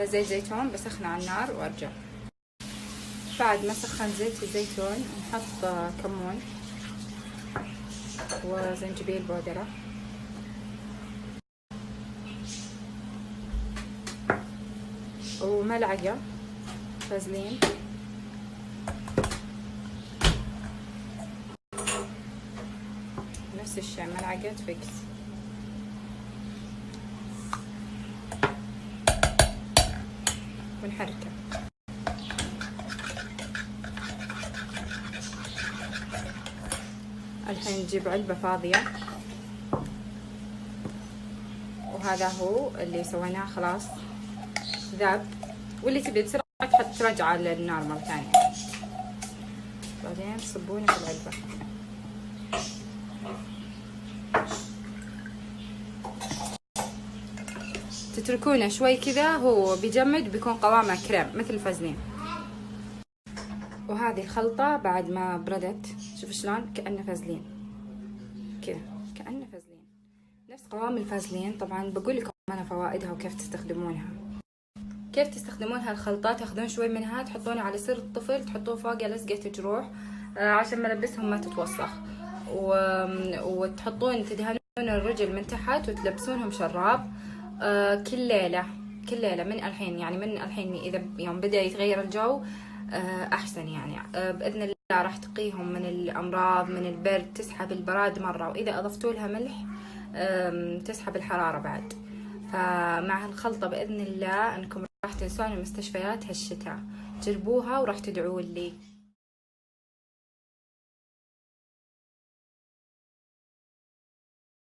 زيت زيتون بسخنه على النار وارجع. بعد ما سخن زيت الزيتون نحط كمون وزنجبيل بودرة وملعقة فازلين نفس الشيء ملعقة فيكس. ونحركه. الحين نجيب علبة فاضية، وهذا هو اللي سويناه خلاص ذاب. واللي تبي بسرعة تحط ترجعه للنار مرة ثانية، بعدين تصبونه في العلبة. تتركونه شوي كذا هو بيجمد، بيكون قوامه كريم مثل الفازلين. وهذه الخلطة بعد ما بردت شوف شلون كأنه فازلين كذا، كأنه فازلين نفس قوام الفازلين. طبعا بقول لكم انا فوائدها وكيف تستخدمونها. كيف تستخدمون هالخلطة؟ تاخذون شوي منها تحطونه على سر الطفل، تحطوه فوق لزقة الجروح عشان ملابسهم ما تتوسخ، وتحطون تدهنون الرجل من تحت وتلبسونهم شراب كل ليلة كل ليلة من الحين. يعني من الحين إذا يوم بدأ يتغير الجو أحسن يعني بإذن الله راح تقيهم من الأمراض، من البرد، تسحب البراد مرة، وإذا أضفتوا لها ملح تسحب الحرارة بعد. فمع هالخلطة بإذن الله أنكم راح تنسون المستشفيات هالشتاء. جربوها وراح تدعوا لي.